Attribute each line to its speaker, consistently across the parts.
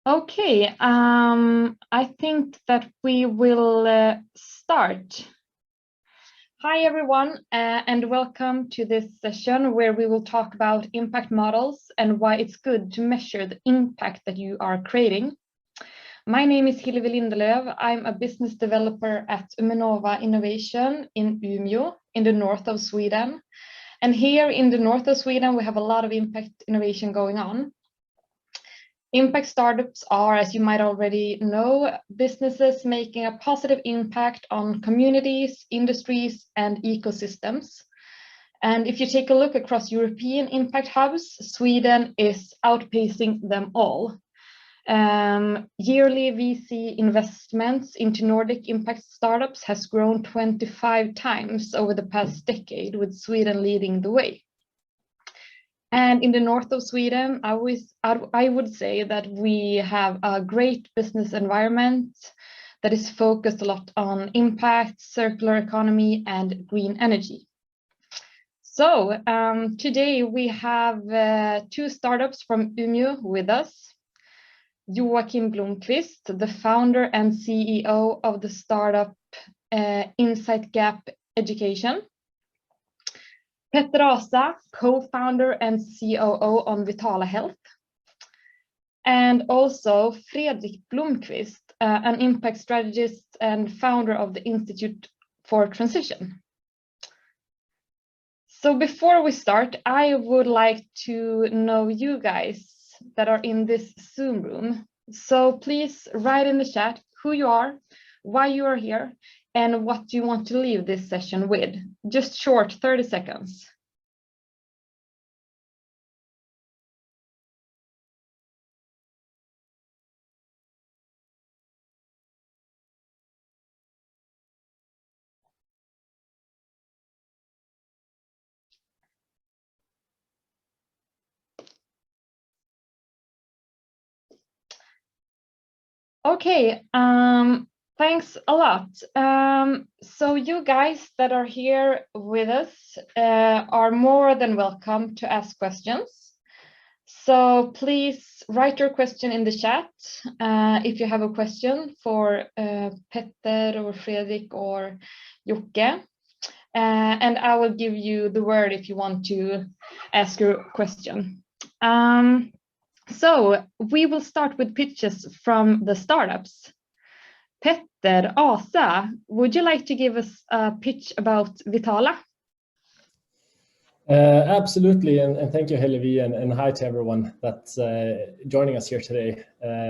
Speaker 1: Okay, I think that we will start. Hi everyone, and welcome to this session where we will talk about impact models and why it's good to measure the impact that you are creating. My name is Hillevi Lindelöf. I'm a business developer at Uminova Innovation in Umeå in the north of Sweden. And here in the north of Sweden, we have a lot of impact innovation going on. Impact startups are, as you might already know, businesses making a positive impact on communities, industries, and ecosystems. And if you take a look across European impact hubs, Sweden is outpacing them all. Yearly VC investments into Nordic impact startups has grown 25 times over the past decade, with Sweden leading the way. And in the north of Sweden, I would say that we have a great business environment that is focused a lot on impact, circular economy, and green energy. So today we have two startups from Umeå with us. Joachim Blomqvist, the founder and CEO of the startup Insightgap Education. Petter Asa, co-founder and COO on Vitala Health. And also Fredrik Blomqvist, an impact strategist and founder of the Institute for Transition. So before we start, I would like to know you guys that are in this Zoom room. So please write in the chat who you are, why you are here, and what you want to leave this session with. Just short, 30 seconds. Okay, thanks a lot. So you guys that are here with us are more than welcome to ask questions. So please write your question in the chat if you have a question for Petter or Fredrik or Jocke. And I will give you the word if you want to ask your question. So we will start with pitches from the startups. Petter Asa, would you like to give us a pitch about Vitala?
Speaker 2: Absolutely, and thank you, Hillevi, and hi to everyone that's joining us here today.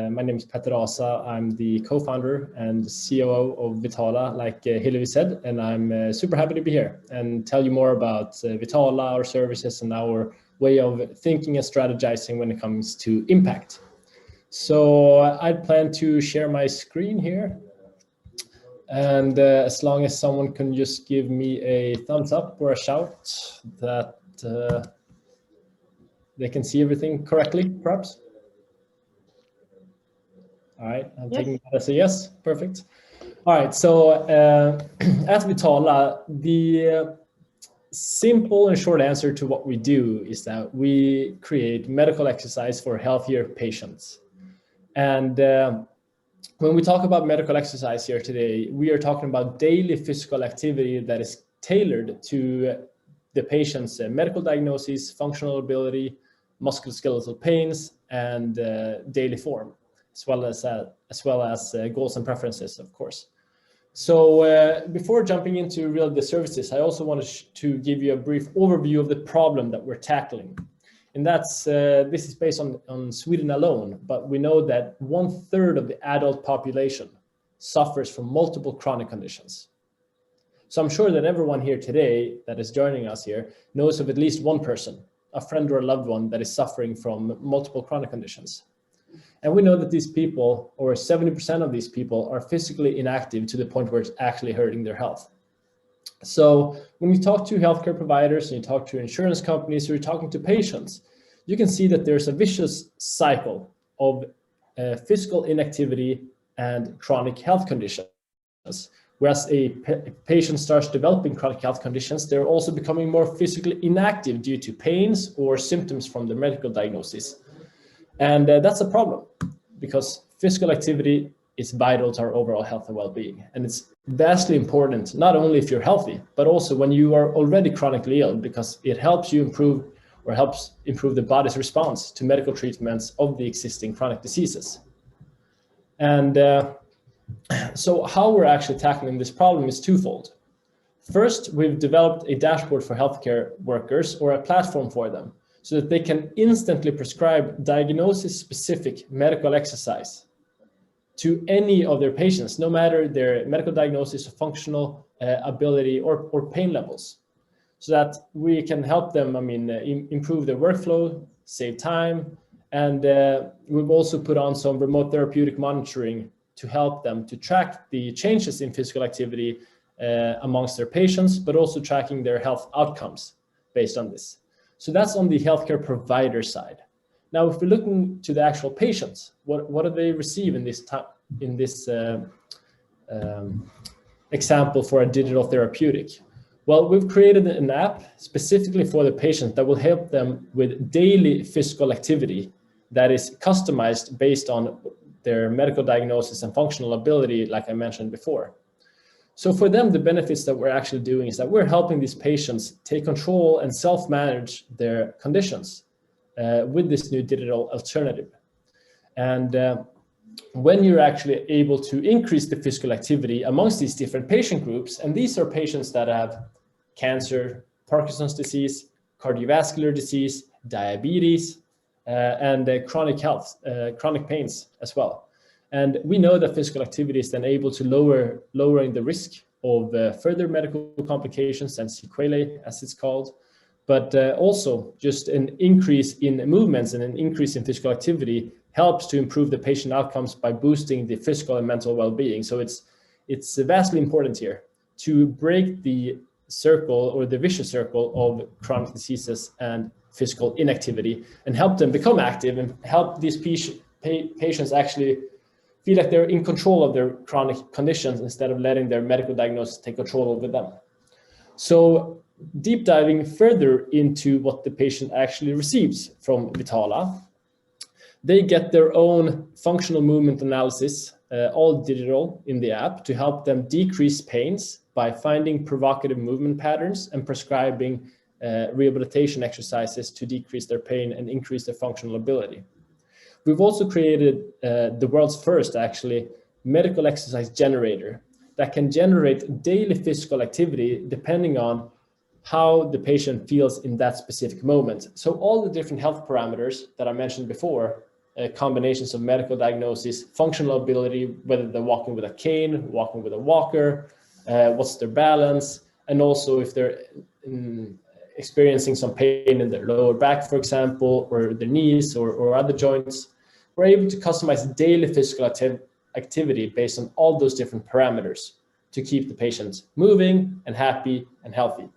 Speaker 2: My name is Petter Asa. I'm the co-founder and COO of Vitala, like Hillevi said, and I'm super happy to be here and tell you more about Vitala, our services, and our way of thinking and strategizing when it comes to impact. So I plan to share my screen here. And as long as someone can just give me a thumbs up or a shout that they can see everything correctly, perhaps. All right, I'm taking that as a yes. Perfect. All right, so at Vitala, the simple and short answer to what we do is that we create medical exercise for healthier patients. And when we talk about medical exercise here today, we are talking about daily physical activity that is tailored to the patient's medical diagnosis, functional ability, musculoskeletal pains, and daily form, as well as goals and preferences, of course. So before jumping into really the services, I also wanted to give you a brief overview of the problem that we're tackling. And that's this is based on Sweden alone, but we know that 1/3 of the adult population suffers from multiple chronic conditions. So I'm sure that everyone here today that is joining us here knows of at least one person, a friend or a loved one, that is suffering from multiple chronic conditions. And we know that these people, or 70% of these people, are physically inactive to the point where it's actually hurting their health. So when you talk to healthcare providers and you talk to insurance companies or you're talking to patients, you can see that there's a vicious cycle of physical inactivity and chronic health conditions. Whereas a patient starts developing chronic health conditions, they're also becoming more physically inactive due to pains or symptoms from the medical diagnosis. And that's a problem. because physical activity is vital to our overall health and well-being. And it's vastly important, not only if you're healthy, but also when you are already chronically ill, because it helps you improve the body's response to medical treatments of the existing chronic diseases. And so how we're actually tackling this problem is twofold. First, we've developed a dashboard for healthcare workers, or a platform for them, so that they can instantly prescribe diagnosis-specific medical exercise to any of their patients, no matter their medical diagnosis or functional ability or pain levels, so that we can help them, improve their workflow, save time. And we've also put on some remote therapeutic monitoring to help them to track the changes in physical activity amongst their patients, but also tracking their health outcomes based on this. So that's on the healthcare provider side. Now, if we're looking to the actual patients, what do they receive in this example for a digital therapeutic? Well, we've created an app specifically for the patient that will help them with daily physical activity that is customized based on their medical diagnosis and functional ability, like I mentioned before. So for them, the benefits that we're actually doing is that we're helping these patients take control and self-manage their conditions with this new digital alternative. And when you're actually able to increase the physical activity amongst these different patient groups, and these are patients that have cancer, Parkinson's disease, cardiovascular disease, diabetes, and chronic pains as well. And we know that physical activity is then able to lowering the risk of further medical complications and sequelae, as it's called, but also just an increase in movements and an increase in physical activity helps to improve the patient outcomes by boosting the physical and mental well-being. So it's vastly important here to break the circle, or the vicious circle, of chronic diseases and physical inactivity, and help them become active and help these patients actually feel like they're in control of their chronic conditions instead of letting their medical diagnosis take control over them. So deep diving further into what the patient actually receives from Vitala, they get their own functional movement analysis, all digital in the app, to help them decrease pains by finding provocative movement patterns and prescribing rehabilitation exercises to decrease their pain and increase their functional ability. We've also created the world's first, actually, medical exercise generator that can generate daily physical activity depending on how the patient feels in that specific moment. So all the different health parameters that I mentioned before, combinations of medical diagnosis, functional ability, whether they're walking with a cane, walking with a walker, what's their balance, and also if they're experiencing some pain in their lower back, for example, or their knees or other joints, we're able to customize daily physical activity based on all those different parameters to keep the patient moving and happy and healthy.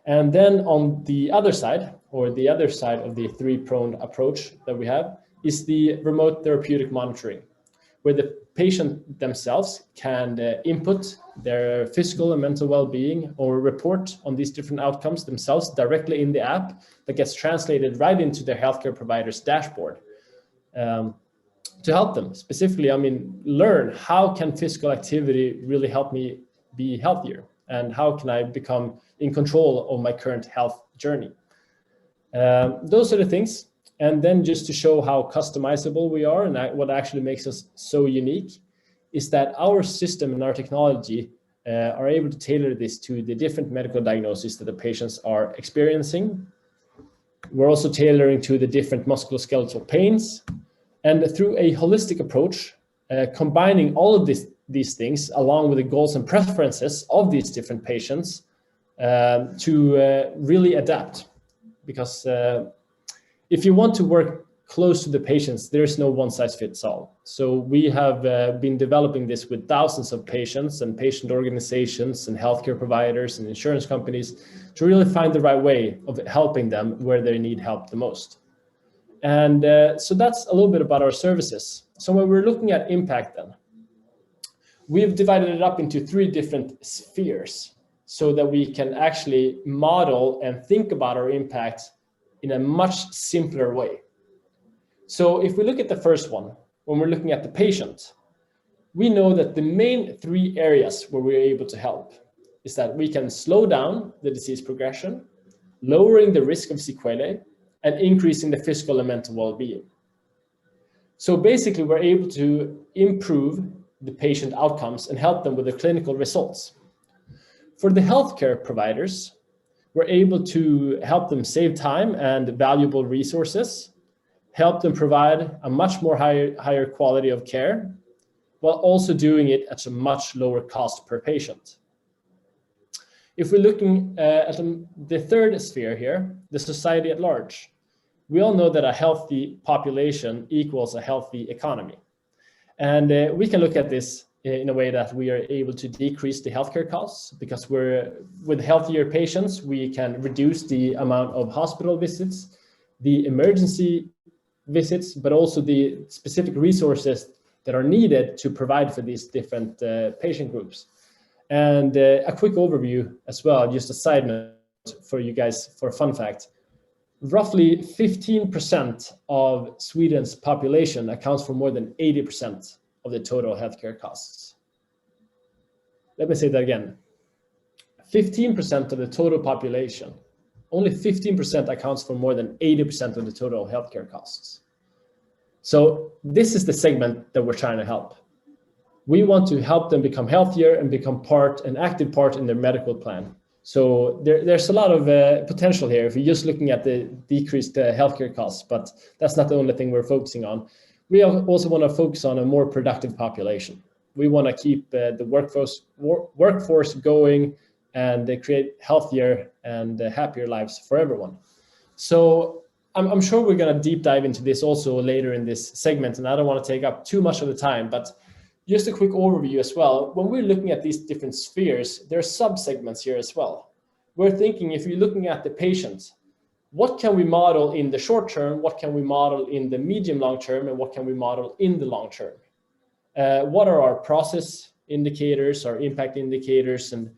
Speaker 2: And then on the other side, or the other side of the three-pronged approach that we have, is the remote therapeutic monitoring, where the patient themselves can input their physical and mental well-being or report on these different outcomes themselves directly in the app that gets translated right into their healthcare provider's dashboard to help them specifically, learn how can physical activity really help me be healthier, and how can I become in control of my current health journey. Those are the things. And then just to show how customizable we are, and what actually makes us so unique, is that our system and our technology are able to tailor this to the different medical diagnoses that the patients are experiencing. We're also tailoring to the different musculoskeletal pains, and through a holistic approach, combining all of these things along with the goals and preferences of these different patients to really adapt. Because if you want to work close to the patients, there's no one size fits all. So we have been developing this with thousands of patients and patient organizations and healthcare providers and insurance companies to really find the right way of helping them where they need help the most. And so that's a little bit about our services. So when we're looking at impact then, we've divided it up into 3 different spheres so that we can actually model and think about our impact in a much simpler way. So if we look at the first one, when we're looking at the patient, we know that the main 3 areas where we're able to help is that we can slow down the disease progression, lowering the risk of sequelae, and increasing the physical and mental well-being. So basically, we're able to improve the patient outcomes and help them with the clinical results. For the healthcare providers, we're able to help them save time and valuable resources, help them provide a much more higher quality of care, while also doing it at a much lower cost per patient. If we're looking at the third sphere here, the society at large, we all know that a healthy population equals a healthy economy. And we can look at this in a way that we are able to decrease the healthcare costs, because with healthier patients, we can reduce the amount of hospital visits, the emergency visits, but also the specific resources that are needed to provide for these different patient groups. And a quick overview as well, just a side note for you guys for a fun fact. Roughly 15% of Sweden's population accounts for more than 80% of the total healthcare costs. Let me say that again. 15% of the total population, only 15% accounts for more than 80% of the total healthcare costs. So this is the segment that we're trying to help. We want to help them become healthier and become an active part in their medical plan. So there's a lot of potential here if you're just looking at the decreased healthcare costs, but that's not the only thing we're focusing on. We also want to focus on a more productive population. We want to keep the workforce going and create healthier and happier lives for everyone. So I'm sure we're going to deep dive into this also later in this segment, and I don't want to take up too much of the time, but just a quick overview as well. When we're looking at these different spheres, there are sub-segments here as well. We're thinking, if you're looking at the patient, what can we model in the short term, what can we model in the medium long term, and what can we model in the long term? What are our process indicators, our impact indicators, and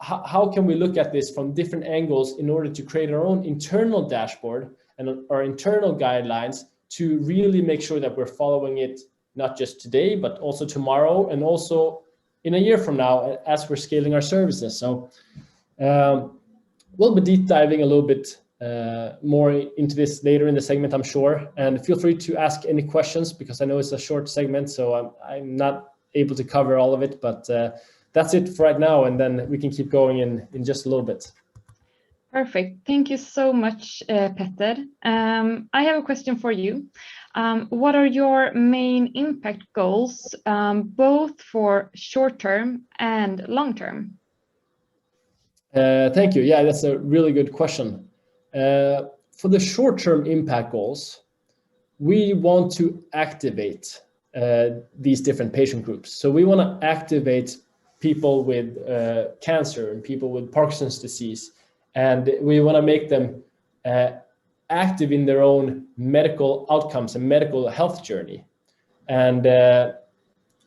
Speaker 2: how can we look at this from different angles in order to create our own internal dashboard and our internal guidelines to really make sure that we're following it not just today, but also tomorrow, and also in a year from now as we're scaling our services. So we'll be deep diving a little bit more into this later in the segment, I'm sure. And feel free to ask any questions, because I know it's a short segment, so I'm not able to cover all of it, but that's it for right now. And then we can keep going in just a little bit.
Speaker 1: Perfect. Thank you so much, Petter. I have a question for you. What are your main impact goals, both for short term and long term?
Speaker 2: Thank you. Yeah, that's a really good question. For the short term impact goals, we want to activate these different patient groups. So we want to activate people with cancer and people with Parkinson's disease, and we want to make them active in their own medical outcomes and medical health journey. And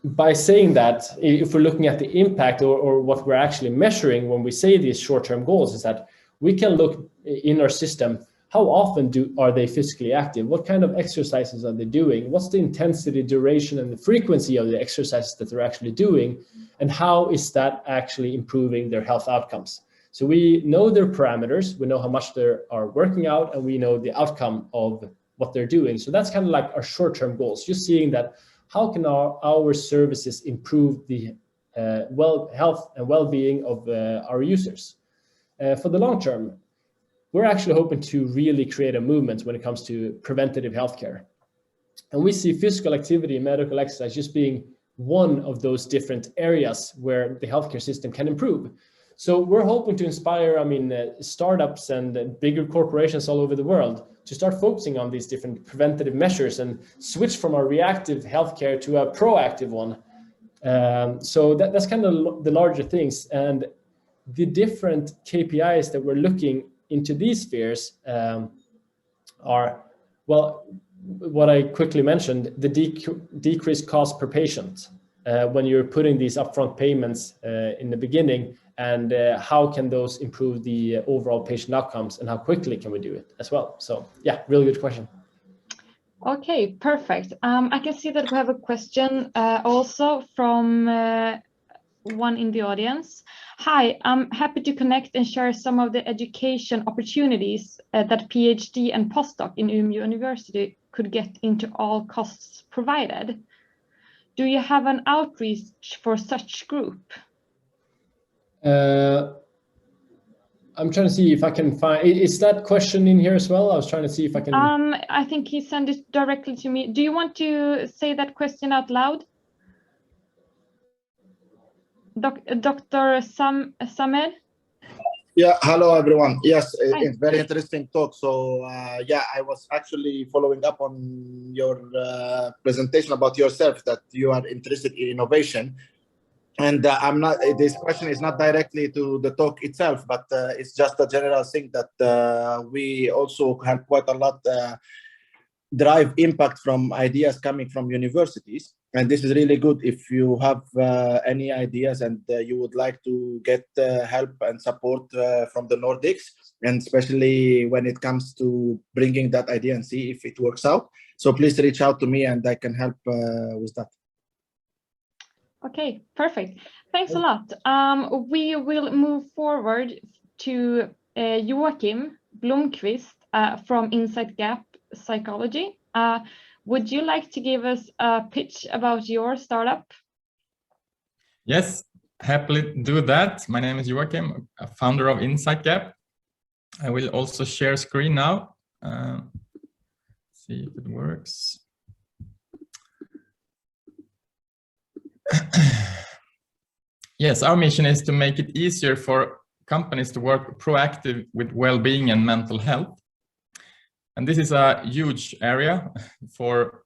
Speaker 2: by saying that, if we're looking at the impact or what we're actually measuring when we say these short-term goals, is that we can look in our system, how often are they physically active? What kind of exercises are they doing? What's the intensity, duration, and the frequency of the exercises that they're actually doing? And how is that actually improving their health outcomes? So we know their parameters, we know how much they are working out, and we know the outcome of what they're doing. So that's kind of like our short-term goals, just seeing that how can our services improve the health and well-being of our users. For the long term, we're actually hoping to really create a movement when it comes to preventative healthcare. And we see physical activity and medical exercise just being one of those different areas where the healthcare system can improve. So we're hoping to inspire, startups and bigger corporations all over the world to start focusing on these different preventative measures and switch from a reactive healthcare to a proactive one. So that's kind of the larger things. And the different KPIs that we're looking into these spheres are, well, what I quickly mentioned, the decreased cost per patient when you're putting these upfront payments in the beginning, and how can those improve the overall patient outcomes, and how quickly can we do it as well? So yeah, really good question.
Speaker 1: Okay, perfect. I can see that we have a question also from one in the audience. Hi, I'm happy to connect and share some of the education opportunities that PhD and postdoc in Umeå University could get into all costs provided. Do you have an outreach for such group?
Speaker 2: I'm trying to see if I can find, is that question in here as well? I was trying to see if I can.
Speaker 1: I think he sent it directly to me. Do you want to say that question out loud? Dr. Samed?
Speaker 3: Yeah, hello everyone. Yes, it's very interesting talk. So yeah, I was actually following up on your presentation about yourself, that you are interested in innovation. And I'm not, this question is not directly to the talk itself, but it's just a general thing that we also have quite a lot drive impact from ideas coming from universities. And this is really good if you have any ideas and you would like to get help and support from the Nordics, and especially when it comes to bringing that idea and see if it works out. So please reach out to me and I can help with that.
Speaker 1: Okay, perfect. Thanks a lot. We will move forward to Joachim Blomqvist from Insightgap Psychology. Would you like to give us a pitch about your startup?
Speaker 4: Yes, happily do that. My name is Joachim, a founder of Insightgap. I will also share screen now. See if it works. Yes, our mission is to make it easier for companies to work proactive with well-being and mental health. And this is a huge area for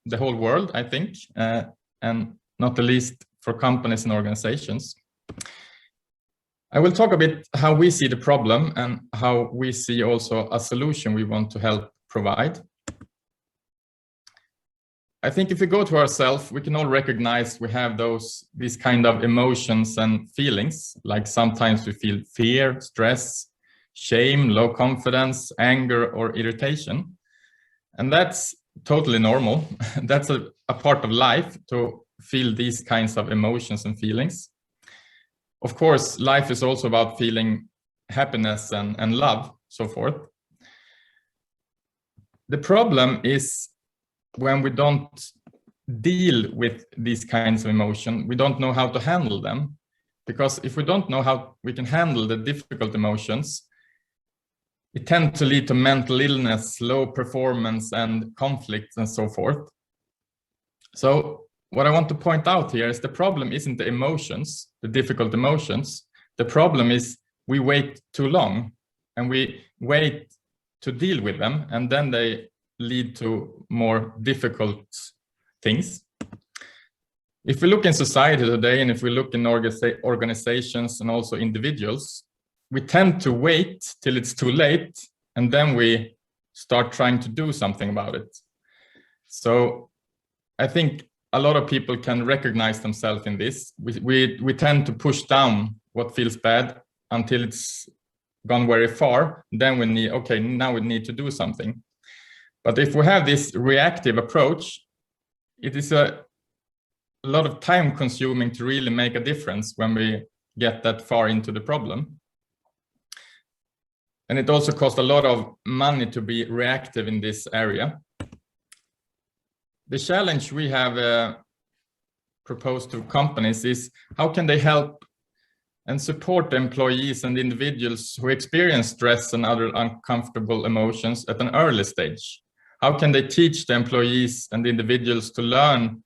Speaker 4: the whole world, I think, and not the least for companies and organizations. I will talk a bit how we see the problem and how we see also a solution we want to help provide. I think if we go to ourselves, we can all recognize we have these kind of emotions and feelings, like sometimes we feel fear, stress, shame, low confidence, anger, or irritation. And that's totally normal. That's a part of life to feel these kinds of emotions and feelings. Of course, life is also about feeling happiness and love, so forth. The problem is when we don't deal with these kinds of emotion, we don't know how to handle them. Because if we don't know how we can handle the difficult emotions, it tends to lead to mental illness, low performance, and conflicts, and so forth. So what I want to point out here is the problem isn't the emotions, the difficult emotions. The problem is we wait too long, and we wait to deal with them, and then they lead to more difficult things. If we look in society today, and if we look in organizations and also individuals, we tend to wait till it's too late, and then we start trying to do something about it. So I think a lot of people can recognize themselves in this. We tend to push down what feels bad until it's gone very far. Then we need, okay, now we need to do something. But if we have this reactive approach, it is a lot of time consuming to really make a difference when we get that far into the problem. And it also costs a lot of money to be reactive in this area. The challenge we have proposed to companies is how can they help and support employees and individuals who experience stress and other uncomfortable emotions at an early stage? How can they teach the employees and the individuals to learn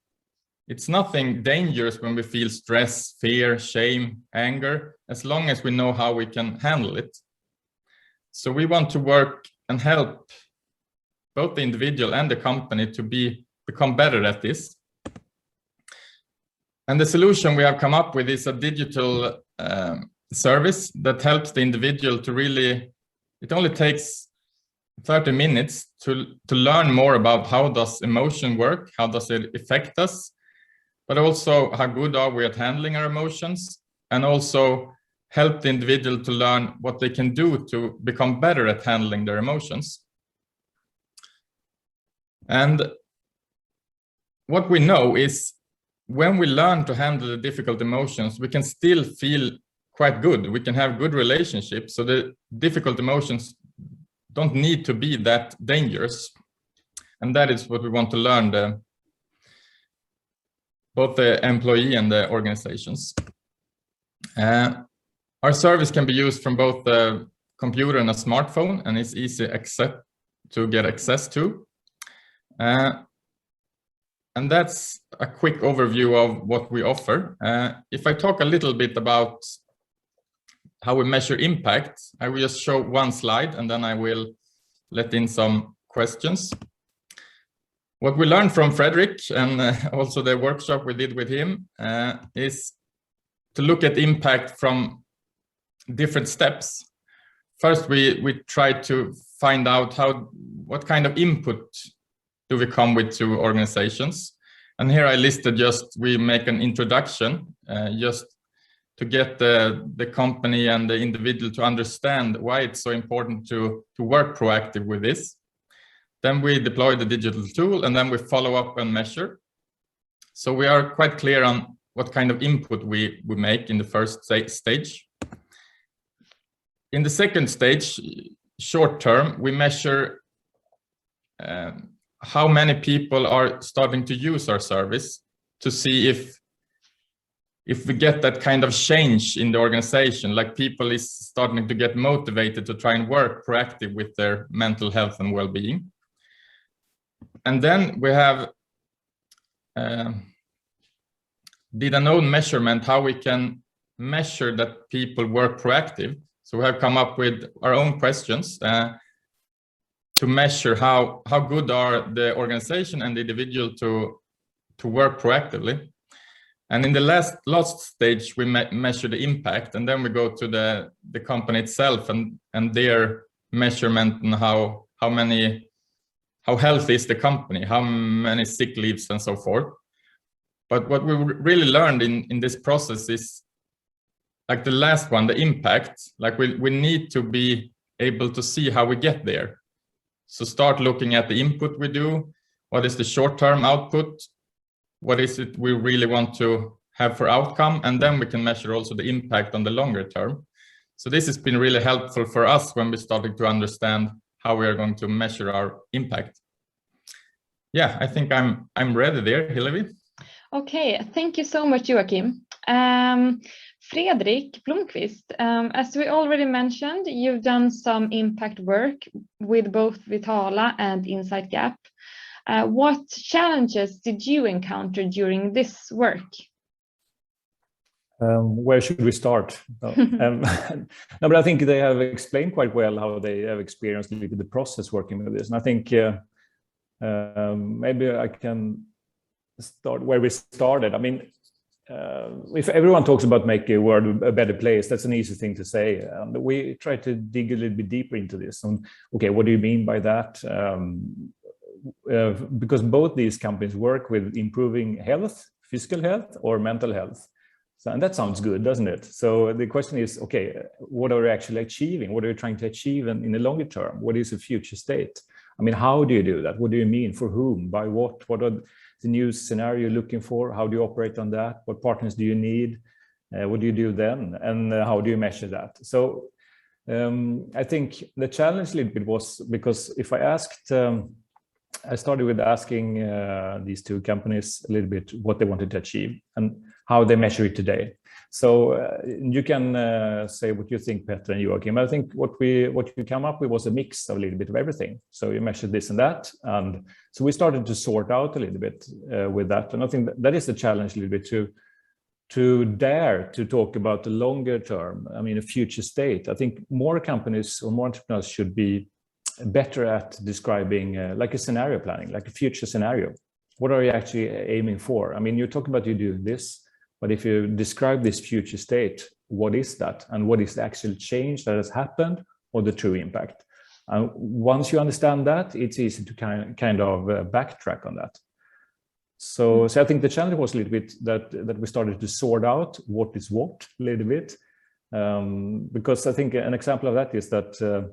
Speaker 4: it's nothing dangerous when we feel stress, fear, shame, anger, as long as we know how we can handle it? So we want to work and help both the individual and the company to become better at this. And the solution we have come up with is a digital service that helps the individual to really, it only takes 30 minutes to learn more about how does emotion work, how does it affect us, but also how good are we at handling our emotions, and also help the individual to learn what they can do to become better at handling their emotions. And what we know is when we learn to handle the difficult emotions, we can still feel quite good. We can have good relationships. So the difficult emotions don't need to be that dangerous. And that is what we want to learn, both the employee and the organizations. Our service can be used from both the computer and a smartphone, and it's easy to get access to. And that's a quick overview of what we offer. If I talk a little bit about how we measure impact, I will just show one slide and then I will let in some questions. What we learned from Frederick and also the workshop we did with him is to look at impact from different steps. First, we try to find out what kind of input do we come with to organizations. And here I listed we make an introduction just to get the company and the individual to understand why it's so important to work proactive with this. Then we deploy the digital tool and then we follow up and measure. So we are quite clear on what kind of input we make in the first stage. In the second stage, short term, we measure how many people are starting to use our service to see if we get that kind of change in the organization, like people is starting to get motivated to try and work proactive with their mental health and well-being. And then we have did an own measurement how we can measure that people work proactive. So we have come up with our own questions to measure how good are the organization and the individual to work proactively. And in the last stage, we measure the impact, and then we go to the company itself and their measurement and how healthy is the company, how many sick leaves and so forth. But what we really learned in this process is like the last one, the impact, like we need to be able to see how we get there. So start looking at the input we do. What is the short-term output? What is it we really want to have for outcome? And then we can measure also the impact on the longer term. So this has been really helpful for us when we started to understand how we are going to measure our impact. Yeah, I think I'm ready there, Hillevi.
Speaker 1: Okay, thank you so much, Joachim. Fredrik Blomqvist, as we already mentioned, you've done some impact work with both Vitala and Insightgap. What challenges did you encounter during this work?
Speaker 5: Where should we start? No, but I think they have explained quite well how they have experienced the process working with this. And I think maybe I can start where we started. I mean, if everyone talks about making a world a better place, that's an easy thing to say. We try to dig a little bit deeper into this. And okay, what do you mean by that? Because both these companies work with improving health, physical health or mental health. So, and that sounds good, doesn't it? So the question is, okay, what are we actually achieving? What are we trying to achieve in the longer term? What is the future state? I mean, how do you do that? What do you mean? For whom? By what? What are the new scenario you're looking for? How do you operate on that? What partners do you need? What do you do then? And how do you measure that? So I think the challenge a little bit was because if I asked, I started with asking these two companies a little bit what they wanted to achieve and how they measure it today. So you can say what you think, Petter and Joachim. I think what you come up with was a mix of a little bit of everything. So you measured this and that, and so we started to sort out a little bit with that. And I think that is the challenge a little bit to dare to talk about the longer term. I mean, a future state. I think more companies or more entrepreneurs should be better at describing like a scenario planning, like a future scenario. What are you actually aiming for? I mean, you talk about you doing this, but if you describe this future state, what is that? And what is the actual change that has happened or the true impact? And once you understand that, it's easy to kind of backtrack on that. So I think the challenge was a little bit that we started to sort out what is what a little bit. Because I think an example of that is that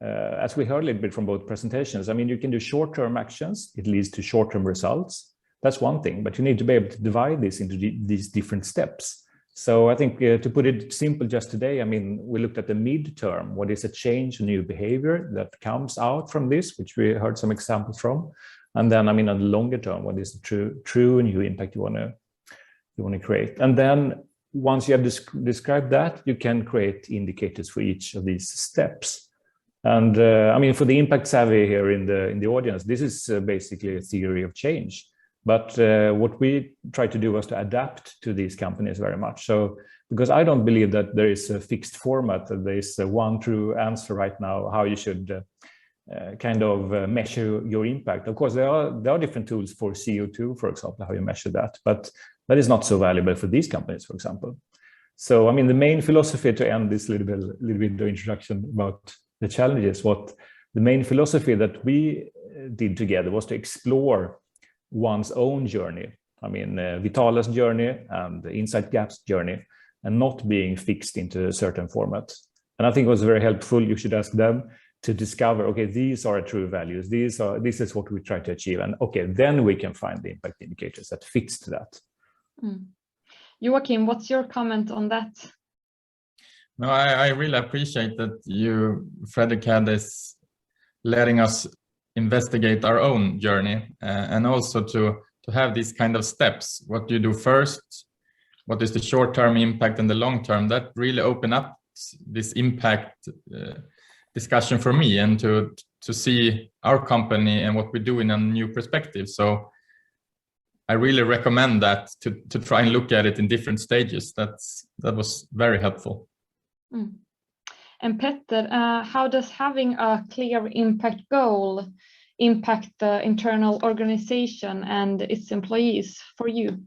Speaker 5: as we heard a little bit from both presentations, I mean, you can do short-term actions. It leads to short-term results. That's one thing, but you need to be able to divide this into these different steps. So I think to put it simple just today, I mean, we looked at the midterm. What is a change, a new behavior that comes out from this, which we heard some examples from. And then, I mean, on the longer term, what is the true new impact you want to create? And then once you have described that, you can create indicators for each of these steps. And I mean, for the impact savvy here in the audience, this is basically a theory of change. But what we try to do was to adapt to these companies very much. So, because I don't believe that there is a fixed format, that there is one true answer right now, how you should kind of measure your impact. Of course, there are different tools for CO2, for example, how you measure that, but that is not so valuable for these companies, for example. So, I mean, the main philosophy, to end this little bit the introduction about the challenges, what the main philosophy that we did together was to explore one's own journey. I mean, Vitala's journey and Insightgap's journey, and not being fixed into a certain format. And I think it was very helpful. You should ask them to discover, okay, these are true values. This is what we try to achieve. And okay, then we can find the impact indicators that fits to that.
Speaker 1: Joachim, what's your comment on that?
Speaker 4: No, I really appreciate that you, Fredrik, had this letting us investigate our own journey, and also to have these kind of steps. What do you do first? What is the short-term impact and the long-term? That really open up this impact discussion for me, and to see our company and what we do in a new perspective. So I really recommend that to try and look at it in different stages. That was very helpful.
Speaker 1: And Petter, how does having a clear impact goal impact the internal organization and its employees for you?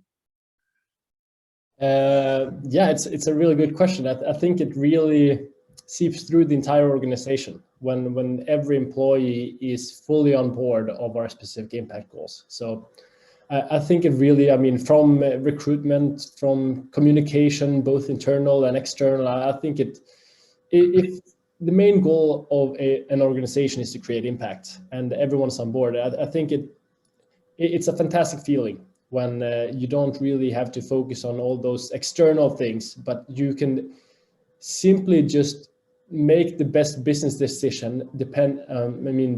Speaker 2: Yeah, it's a really good question. I think it really seeps through the entire organization when every employee is fully on board of our specific impact goals. So I think it really, I mean, from recruitment, from communication, both internal and external, I think if the main goal of an organization is to create impact and everyone's on board, I think it's a fantastic feeling when you don't really have to focus on all those external things, but you can simply just make the best business decision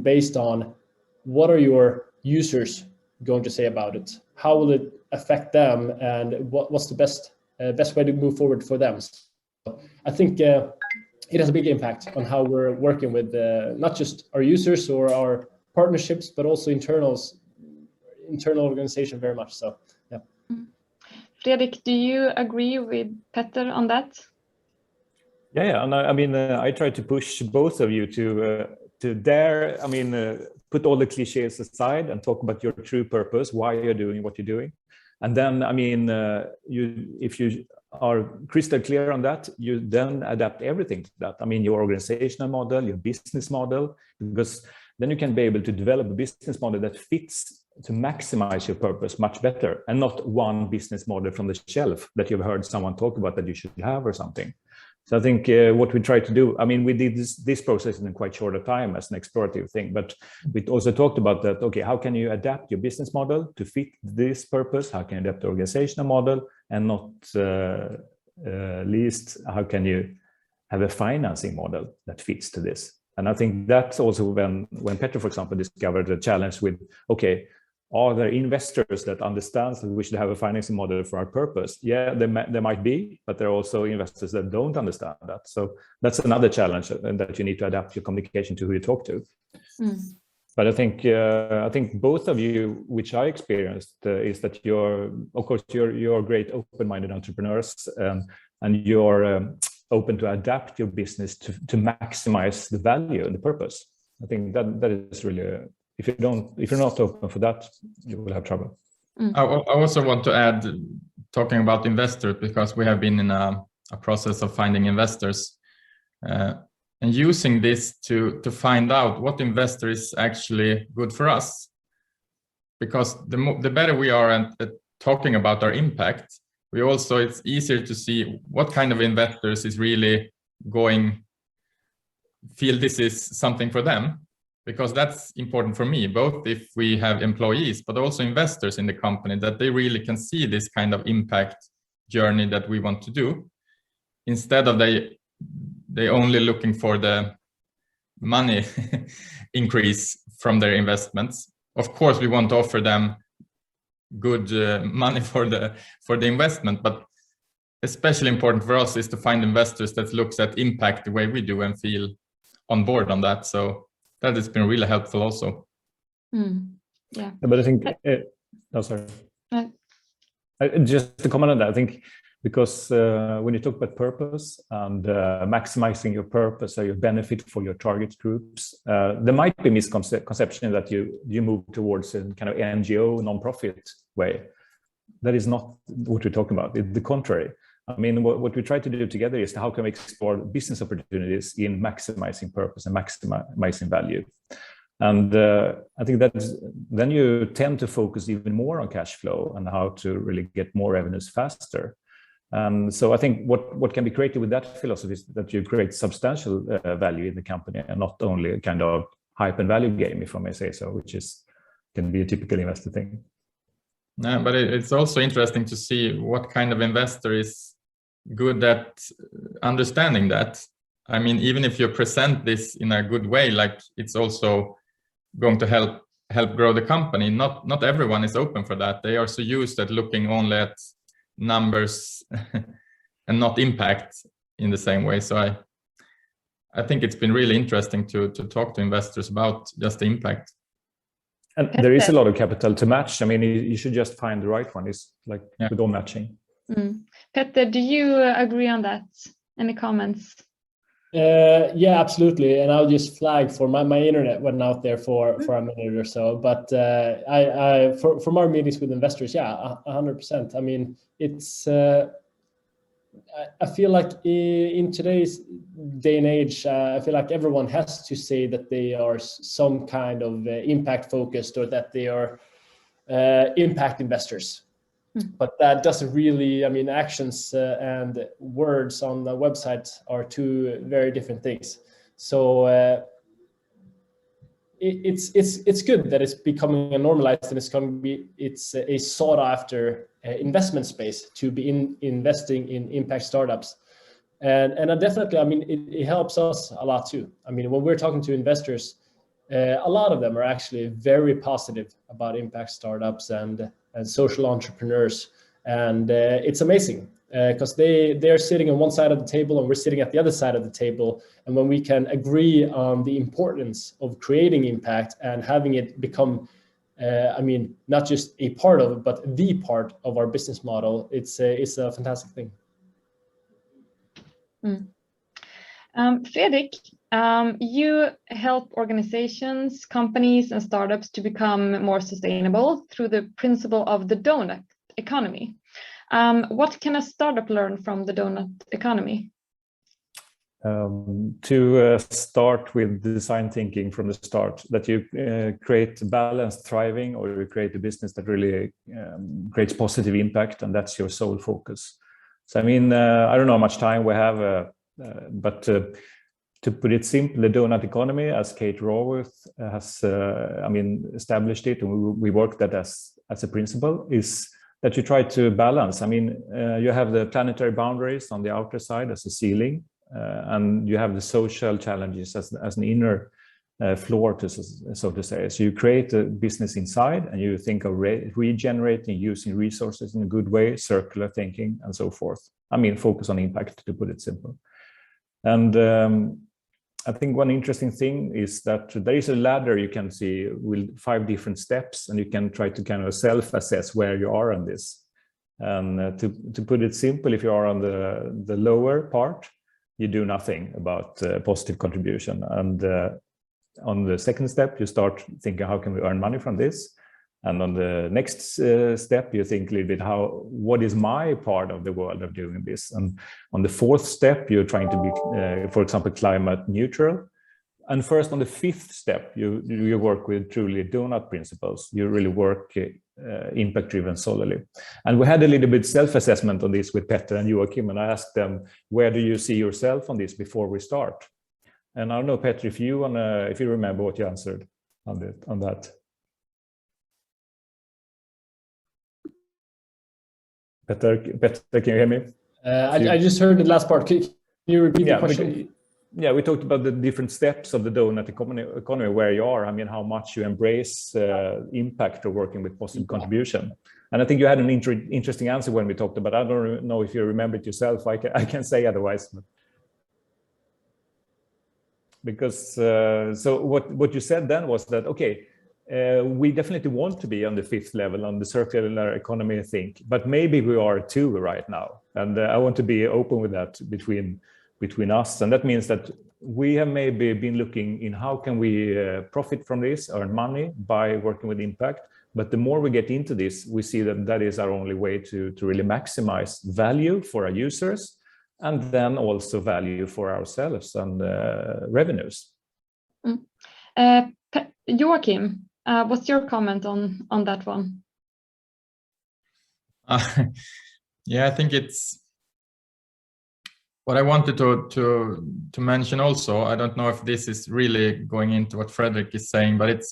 Speaker 2: based on what are your users going to say about it, how will it affect them, and what's the best way to move forward for them. So I think it has a big impact on how we're working with not just our users or our partnerships, but also internal organization very much. So, yeah.
Speaker 5: Fredrik,
Speaker 1: do you agree with Petter on that?
Speaker 5: Yeah, and I mean, I try to push both of you to dare, I mean, put all the cliches aside and talk about your true purpose, why you're doing what you're doing. And then, I mean, if you are crystal clear on that, you then adapt everything to that. I mean, your organizational model, your business model, because then you can be able to develop a business model that fits to maximize your purpose much better, and not one business model from the shelf that you've heard someone talk about that you should have or something. So I think what we try to do, I mean, we did this process in a quite shorter time as an explorative thing, but we also talked about that, okay, how can you adapt your business model to fit this purpose? How can you adapt the organizational model? And not least, how can you have a financing model that fits to this? And I think that's also when Petter, for example, discovered the challenge with, okay, are there investors that understand that we should have a financing model for our purpose? Yeah, there might be, but there are also investors that don't understand that. So that's another challenge, and that you need to adapt your communication to who you talk to. But I think both of you, which I experienced, is that you're great open-minded entrepreneurs, and you're open to adapt your business to maximize the value and the purpose. I think that is really. If you're not open for that, you will have trouble.
Speaker 4: I also want to add, talking about investors, because we have been in a process of finding investors, and using this to find out what investor is actually good for us. Because the better we are at talking about our impact, it's easier to see what kind of investors is really going feel this is something for them, because that's important for me, both if we have employees, but also investors in the company, that they really can see this kind of impact journey that we want to do, instead of they only looking for the money increase from their investments. Of course, we want to offer them good money for the investment, but especially important for us is to find investors that looks at impact the way we do and feel on board on that. So that has been really helpful also.
Speaker 1: Yeah.
Speaker 5: But I think, sorry. Just to comment on that, I think because when you talk about purpose and maximizing your purpose or your benefit for your target groups, there might be misconception that you move towards a kind of NGO, non-profit way. That is not what we're talking about. It's the contrary. I mean, what we try to do together is how can we explore business opportunities in maximizing purpose and maximizing value. And I think that then you tend to focus even more on cash flow and how to really get more revenues faster. So I think what can be created with that philosophy is that you create substantial value in the company and not only a kind of hype and value game, if I may say so, which can be a typical investor thing.
Speaker 4: No, but it's also interesting to see what kind of investor is good at understanding that. I mean, even if you present this in a good way, like it's also going to help grow the company, not everyone is open for that. They are so used at looking only at numbers and not impact in the same way. So I think it's been really interesting to talk to investors about just the impact.
Speaker 5: And there is a lot of capital to match. I mean, you should just find the right one. It's like with all matching.
Speaker 1: Petter, do you agree on that? Any comments?
Speaker 2: Yeah, absolutely. And I'll just flag for my internet went out there for a minute or so. But from our meetings with investors, 100%. I mean, it's I feel like in today's day and age, I feel like everyone has to say that they are some kind of impact focused or that they are impact investors. But that doesn't really, I mean, actions and words on the website are two very different things. So it's good that it's becoming normalized and it's a sought after investment space to be investing in impact startups. And definitely, I mean, it helps us a lot too. I mean, when we're talking to investors, a lot of them are actually very positive about impact startups and social entrepreneurs. And it's amazing because they're sitting on one side of the table and we're sitting at the other side of the table. And when we can agree on the importance of creating impact and having it become, I mean, not just a part of it, but the part of our business model, it's a fantastic thing.
Speaker 1: Fredrik, you help organizations, companies, and startups to become more sustainable through the principle of the donut economy. What can a startup learn from the donut economy?
Speaker 5: To start with design thinking from the start, that you create balanced thriving, or you create a business that really creates positive impact, and that's your sole focus. So I mean, I don't know how much time we have, but to put it simply, the donut economy, as Kate Raworth has, I mean, established it, and we work that as a principle, is that you try to balance. I mean, you have the planetary boundaries on the outer side as a ceiling, and you have the social challenges as an inner floor, so to say. So you create a business inside, and you think of regenerating, using resources in a good way, circular thinking, and so forth. I mean, focus on impact, to put it simple. And I think one interesting thing is that there is a ladder you can see with 5 different steps, and you can try to kind of self-assess where you are on this. And to put it simple, if you are on the lower part, you do nothing about positive contribution. And on the second step, you start thinking, how can we earn money from this? And on the next step, you think a little bit, what is my part of the world of doing this? And on the 4th step, you're trying to be, for example, climate neutral. And first, on the 5th step, you work with truly donut principles. You really work impact-driven solely. And we had a little bit self-assessment on this with Petter and Joachim, and I asked them, where do you see yourself on this before we start? And I don't know, Petter, if you remember what you answered on that. Petter, can you hear me?
Speaker 2: I just heard the last part. Can you repeat the question?
Speaker 5: We talked about the different steps of the donut economy, where you are. I mean, how much you embrace impact of working with positive contribution. And I think you had an interesting answer when we talked about. I don't know if you remember it yourself. I can say otherwise. Because so what you said then was that, okay, we definitely want to be on the 5th level on the circular economy, I think, but maybe we are 2 right now. And I want to be open with that between us. And that means that we have maybe been looking in how can we profit from this, earn money by working with impact. But the more we get into this, we see that that is our only way to really maximize value for our users, and then also value for ourselves and revenues.
Speaker 1: Joachim, what's your comment on that one?
Speaker 4: Yeah, I think it's what I wanted to mention also. I don't know if this is really going into what Fredrik is saying, but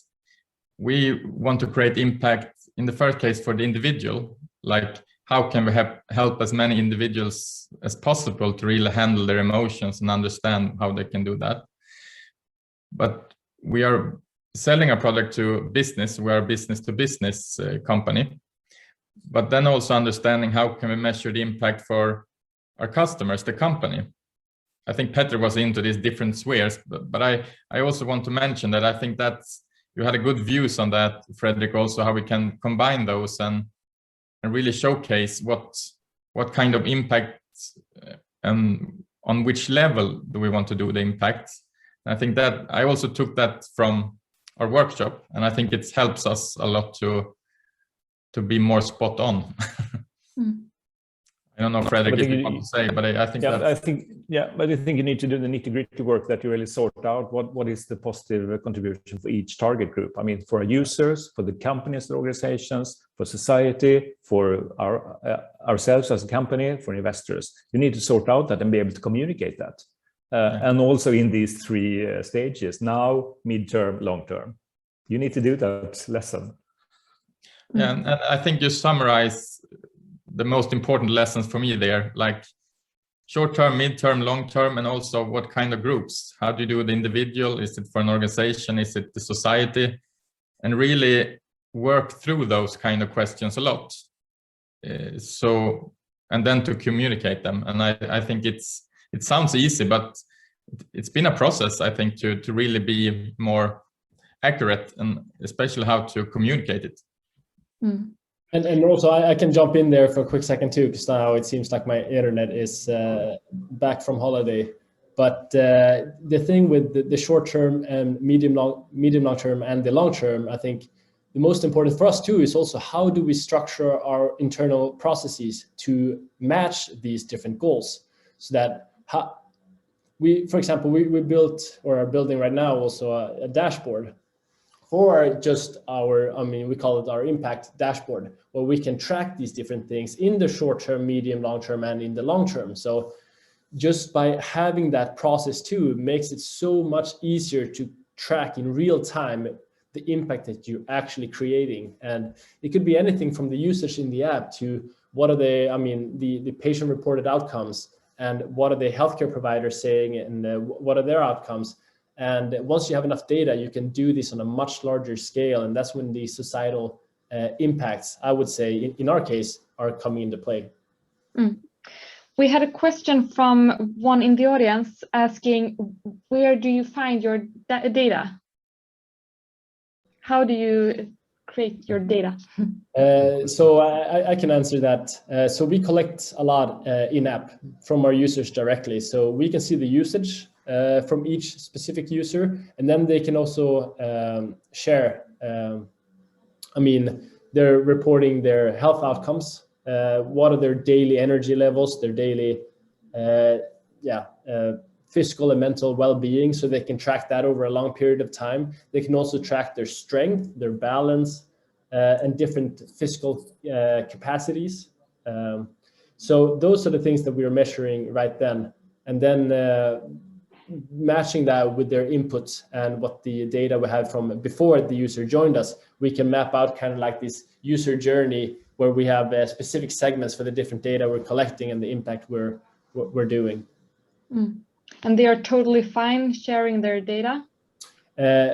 Speaker 4: we want to create impact in the first case for the individual. Like, how can we help as many individuals as possible to really handle their emotions and understand how they can do that? But we are selling a product to business. We are a business to business company. But then also understanding how can we measure the impact for our customers, the company. I think Petter was into these different spheres, but I also want to mention that I think that's, you had a good views on that, Fredrik, also how we can combine those and really showcase what kind of impact and on which level do we want to do the impact. And I think that I also took that from our workshop, and I think it helps us a lot to be more spot on. I don't know, Fredrik, if you want to say, but I think
Speaker 5: but I think you need to do the nitty-gritty work that you really sort out what is the positive contribution for each target group. I mean, for our users, for the companies, the organizations, for society, for ourselves as a company, for investors. You need to sort out that and be able to communicate that. And also in these 3 stages, now, mid-term, long-term. You need to do that lesson.
Speaker 4: Yeah, and I think you summarize the most important lessons for me there, like short-term, mid-term, long-term, and also what kind of groups. How do you do the individual? Is it for an organization? Is it the society? And really work through those kind of questions a lot. And then to communicate them. And I think it sounds easy, but it's been a process, I think, to really be more accurate, and especially how to communicate it.
Speaker 2: And also I can jump in there for a quick second too, because now it seems like my internet is back from holiday. But the thing with the short term and medium long term and the long term, I think the most important for us too is also how do we structure our internal processes to match these different goals, so that for example, we built or are building right now also a dashboard for just we call it our impact dashboard, where we can track these different things in the short term, medium, long term, and in the long term. So just by having that process too, it makes it so much easier to track in real time the impact that you're actually creating. And it could be anything from the usage in the app to what are the patient reported outcomes, and what are the healthcare providers saying, and what are their outcomes. And once you have enough data, you can do this on a much larger scale. And that's when the societal impacts, I would say, in our case, are coming into play.
Speaker 1: We had a question from one in the audience asking, where do you find your data? How do you create your data?
Speaker 2: So I can answer that. So we collect a lot in-app from our users directly. So we can see the usage from each specific user, and then they can also share. They're reporting their health outcomes. What are their daily energy levels, their daily physical and mental well-being, so they can track that over a long period of time. They can also track their strength, their balance, and different physical capacities. So those are the things that we are measuring right then. And then matching that with their inputs and what the data we had from before the user joined us, we can map out kind of like this user journey where we have specific segments for the different data we're collecting and the impact we're doing.
Speaker 1: And they are totally fine sharing their data?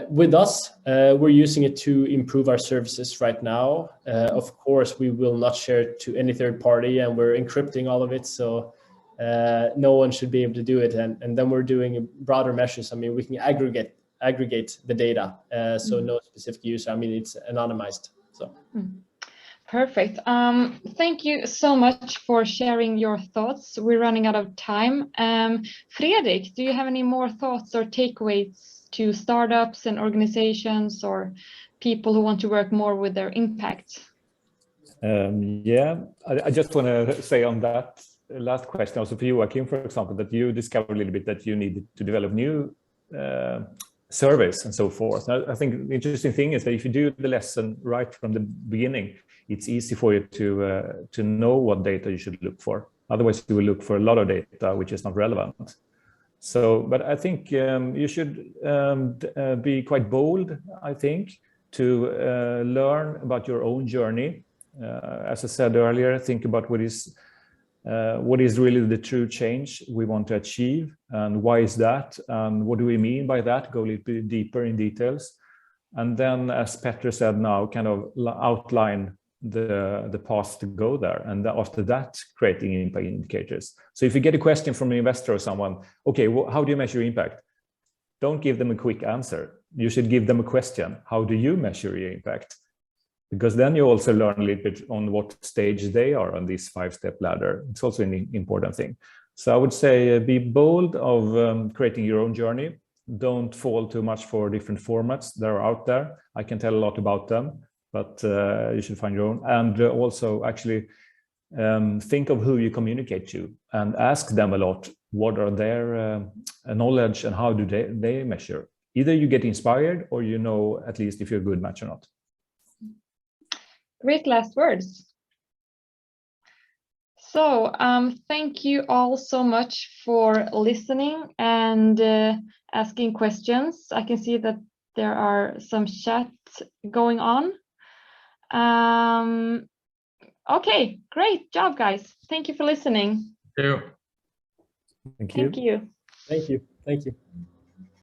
Speaker 2: With us, we're using it to improve our services right now. Of course, we will not share it to any third party, and we're encrypting all of it, so no one should be able to do it. And then we're doing broader measures. I mean, we can aggregate the data, so no specific user. I mean, it's anonymized. So.
Speaker 1: Perfect. Thank you so much for sharing your thoughts. We're running out of time. Fredrik, do you have any more thoughts or takeaways to startups and organizations or people who want to work more with their impact?
Speaker 5: Yeah, I just want to say on that last question, also for you, Joachim, for example, that you discovered a little bit that you needed to develop new surveys and so forth. I think the interesting thing is that if you do the lesson right from the beginning, it's easy for you to know what data you should look for. Otherwise, you will look for a lot of data which is not relevant. So, but I think you should be quite bold, I think, to learn about your own journey. As I said earlier, think about what is really the true change we want to achieve, and why is that, and what do we mean by that? Go a little bit deeper in details, and then, as Petter said now, kind of outline the path to go there, and after that, creating impact indicators. So if you get a question from an investor or someone, okay, well, how do you measure impact? Don't give them a quick answer. You should give them a question. How do you measure your impact? Because then you also learn a little bit on what stage they are on this 5-step ladder. It's also an important thing. So I would say be bold of creating your own journey. Don't fall too much for different formats that are out there. I can tell a lot about them, but you should find your own. And also actually think of who you communicate to and ask them a lot. What are their knowledge and how do they measure? Either you get inspired or you know at least if you're a good match or not.
Speaker 1: Great last words. So thank you all so much for listening and asking questions. I can see that there are some chats going on. Okay, great job, guys. Thank you for listening.
Speaker 4: Thank you.
Speaker 5: Thank you.
Speaker 1: Thank you.
Speaker 2: Thank you. Thank you.